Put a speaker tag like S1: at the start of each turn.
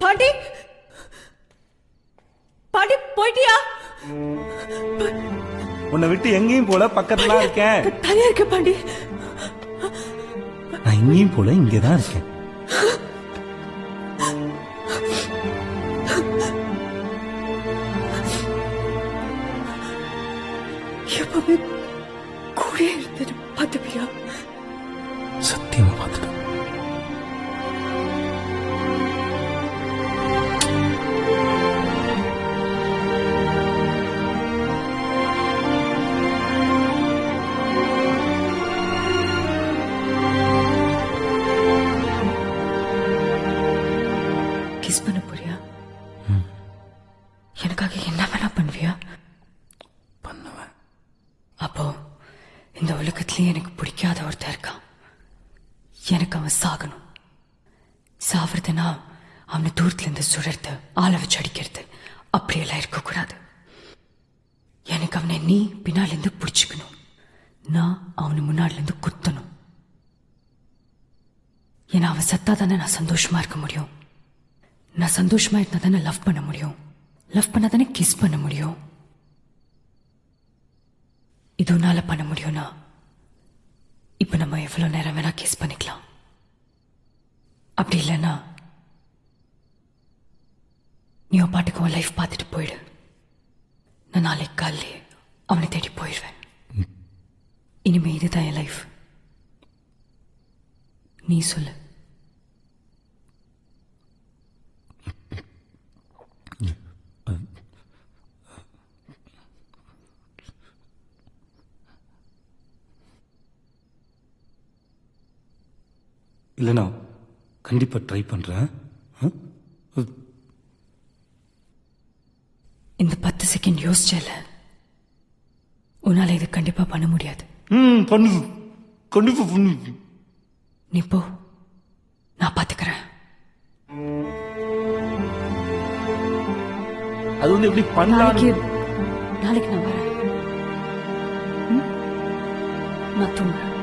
S1: பாண்டி பாண்டி போயிட்டியா?
S2: உன்னை விட்டு எங்கேயும் போல பக்கத்துல இருக்கேன்.
S1: தனியா இருக்க பாண்டி.
S2: நான் எங்கேயும் போல இங்கதான் இருக்கேன்.
S1: எப்பவுமே கூட இருந்துட்டு பார்த்துப்பியா?
S2: சத்தியமா பார்த்துட்டேன்.
S1: கிஸ் பண்ண போறியா? எனக்காக என்ன வேணா பண்ணுவியா?
S2: பண்ணுவேன்.
S1: அப்போ இந்த உலகத்திலேயே எனக்கு பிடிக்காத ஒருத்தர் இருக்கான். எனக்கு அவன் சாகணும். சாவறதுனா அவனை தூரத்துல இருந்து சுழறது, ஆளை வச்சு அடிக்கிறது, அப்படியெல்லாம் இருக்கக்கூடாது. எனக்கு அவனை நீ பின்னால இருந்து பிடிச்சிக்கணும். நான் அவனை முன்னாடில இருந்து குத்தணும். ஏன்னா அவன் சத்தாதானே நான் சந்தோஷமா இருக்க முடியும். நான் சந்தோஷமா இருந்தா தானே லவ் பண்ண முடியும். லவ் பண்ணா தானே கிஸ் பண்ண முடியும். இது உன்னால பண்ண முடியும்னா இப்ப நம்ம எவ்வளவு நேரம் வேணா கிஸ் பண்ணிக்கலாம். அப்படி இல்லைன்னா நீ உன் பாட்டுக்கு உன் லைஃப் பார்த்துட்டு போயிடு. நான் நாளைக்கு காலையிலே அவனை தேடி போயிடுவேன். இனிமே இதுதான் என் லைஃப். நீ சொல்லு.
S2: இல்லைண்ணா கண்டிப்பா ட்ரை பண்றேன்.
S1: இந்த 10 செகண்ட் யோசிச்சல, உன்னால இது கண்டிப்பா பண்ண முடியாது.
S2: பண்ணு, கண்டிப்பா பண்ணு.
S1: நீ போ, நான் பாத்துக்கிறேன்.
S2: அது வந்து எப்படி பண்ணலாம்?
S1: நாளைக்கு நான் வரேன். நான் தூங்குறேன்.